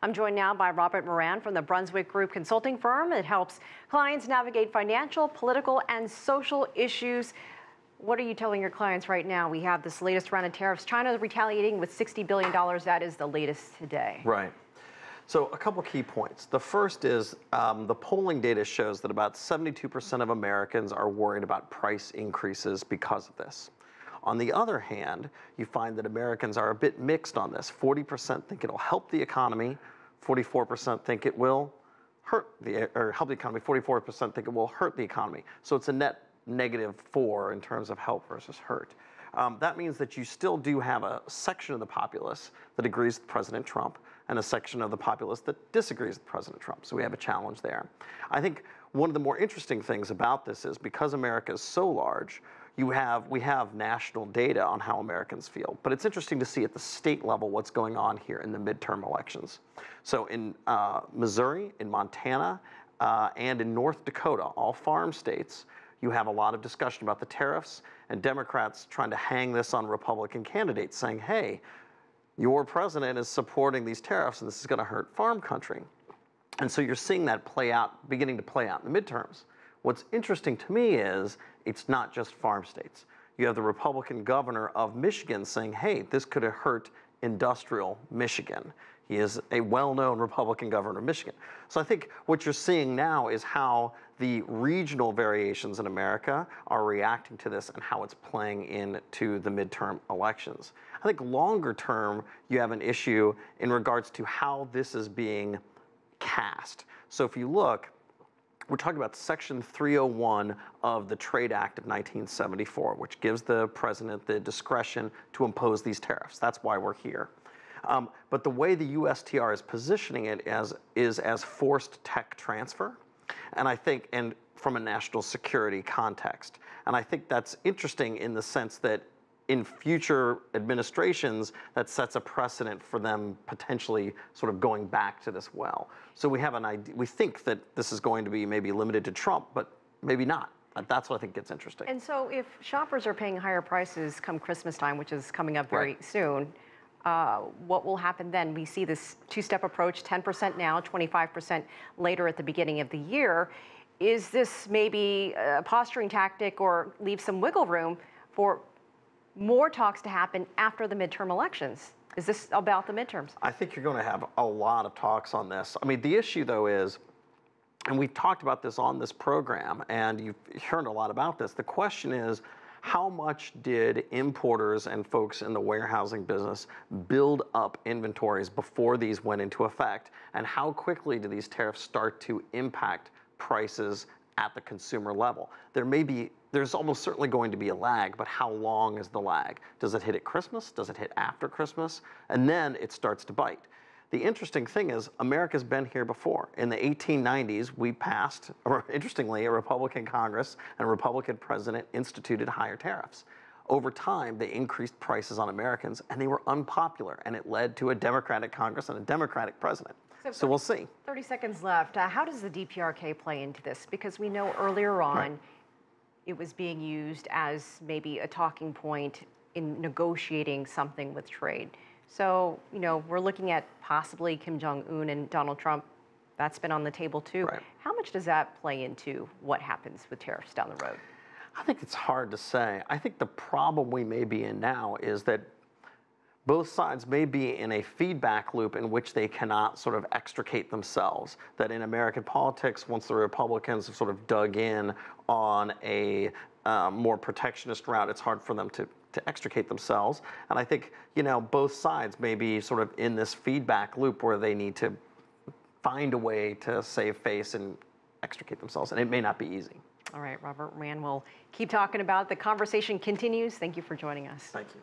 I'm joined now by Robert Moran from the Brunswick Group consulting firm. It helps clients navigate financial, political, and social issues. What are you telling your clients right now? We have this latest round of tariffs. China is retaliating with $60 billion. That is the latest today. Right. So a couple key points. The first is the polling data shows that about 72% of Americans are worried about price increases because of this. On the other hand, you find that Americans are a bit mixed on this. 40% think it'll help the economy, 44% think it will help the economy, 44% think it will hurt the economy. So it's a net -4 in terms of help versus hurt. That means that you still do have a section of the populace that agrees with President Trump and a section of the populace that disagrees with President Trump. So we have a challenge there. I think one of the more interesting things about this is because America is so large, we have national data on how Americans feel. But it's interesting to see at the state level what's going on here in the midterm elections. So in Missouri, in Montana, and in North Dakota, all farm states, you have a lot of discussion about the tariffs and Democrats trying to hang this on Republican candidates saying, hey, your president is supporting these tariffs and this is going to hurt farm country. And so you're seeing that beginning to play out in the midterms. What's interesting to me is it's not just farm states. You have the Republican governor of Michigan saying, hey, this could have hurt industrial Michigan. He is a well-known Republican governor of Michigan. So I think what you're seeing now is how the regional variations in America are reacting to this and how it's playing into the midterm elections. I think longer term, you have an issue in regards to how this is being cast. So if you look, we're talking about Section 301 of the Trade Act of 1974, which gives the president the discretion to impose these tariffs. That's why we're here. But the way the USTR is positioning it is as forced tech transfer, and from a national security context. And I think that's interesting in the sense that in future administrations, that sets a precedent for them potentially sort of going back to this well. So we have an idea. We think that this is going to be maybe limited to Trump, but maybe not. That's what I think gets interesting. And so if shoppers are paying higher prices come Christmas time, which is coming up very soon, what will happen then? We see this two-step approach, 10% now, 25% later at the beginning of the year. Is this maybe a posturing tactic or leave some wiggle room for more talks to happen after the midterm elections? Is this about the midterms? I think you're going to have a lot of talks on this. I mean, the issue, though, is, and we've talked about this on this program, and you've heard a lot about this, the question is, how much did importers and folks in the warehousing business build up inventories before these went into effect? And how quickly do these tariffs start to impact prices at the consumer level? There's almost certainly going to be a lag, but how long is the lag? Does it hit at Christmas? Does it hit after Christmas? And then it starts to bite. The interesting thing is America's been here before. In the 1890s, we passed, or interestingly, a Republican Congress and a Republican president instituted higher tariffs. Over time, they increased prices on Americans, and they were unpopular, and it led to a Democratic Congress and a Democratic president. So we'll see. 30 seconds left. How does the DPRK play into this? Because we know earlier on it was being used as maybe a talking point in negotiating something with trade. So, we're looking at possibly Kim Jong-un and Donald Trump. That's been on the table too. Right. How much does that play into what happens with tariffs down the road? I think it's hard to say. I think the problem we may be in now is that both sides may be in a feedback loop in which they cannot sort of extricate themselves. That in American politics, once the Republicans have sort of dug in on a more protectionist route, it's hard for them to extricate themselves. And I think, both sides may be sort of in this feedback loop where they need to find a way to save face and extricate themselves. And it may not be easy. All right, Robert Moran, we'll keep talking about it. The conversation continues. Thank you for joining us. Thank you.